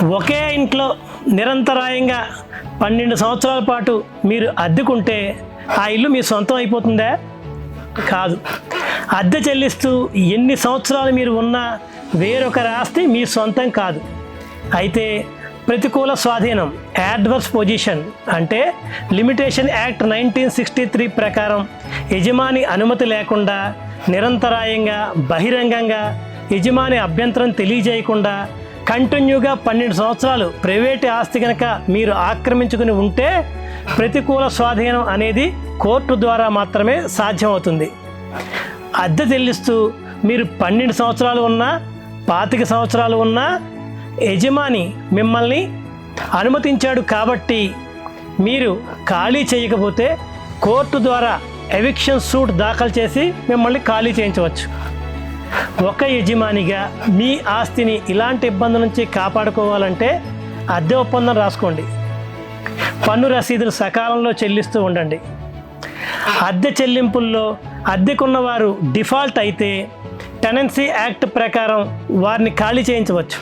ఒకే ఇంట్లో నిరంతరాయంగా 12 సంవత్సరాల పాటు మీరు అద్దెకుంటే ఆ ఇల్లు మీ సొంతం అయిపోతుందా? కాదు. అద్దె చెల్లిస్తూ ఎన్ని సంవత్సరాలు మీరు ఉన్నా వేరొకరి ఆస్తి మీ సొంతం కాదు. అయితే ప్రతికూల స్వాధీనం, యాడ్వర్స్ పొజిషన్ అంటే లిమిటేషన్ యాక్ట్ 1963 ప్రకారం యజమాని అనుమతి లేకుండా నిరంతరాయంగా బహిరంగంగా యజమాని అభ్యంతరం తెలియజేయకుండా కంటిన్యూగా 12 సంవత్సరాలు ప్రైవేట్ ఆస్తి కనుక మీరు ఆక్రమించుకుని ఉంటే ప్రతికూల స్వాధీనం అనేది కోర్టు ద్వారా మాత్రమే సాధ్యమవుతుంది. అద్దె చెల్లిస్తూ మీరు 12 సంవత్సరాలు ఉన్నా 25 సంవత్సరాలు ఉన్నా యజమాని మిమ్మల్ని అనుమతించాడు కాబట్టి మీరు ఖాళీ చేయకపోతే కోర్టు ద్వారా ఎవిక్షన్ సూట్ దాఖలు చేసి మిమ్మల్ని ఖాళీ చేయించవచ్చు. ఒక యజమానిగా మీ ఆస్తిని ఇలాంటి ఇబ్బందుల నుంచి కాపాడుకోవాలంటే అద్దె ఒప్పందం రాసుకోండి. పన్ను రసీదులు సకాలంలో చెల్లిస్తూ ఉండండి. అద్దె చెల్లింపుల్లో అద్దెకున్న వారు డిఫాల్ట్ అయితే టెనెన్సీ యాక్ట్ ప్రకారం వారిని ఖాళీ చేయించవచ్చు.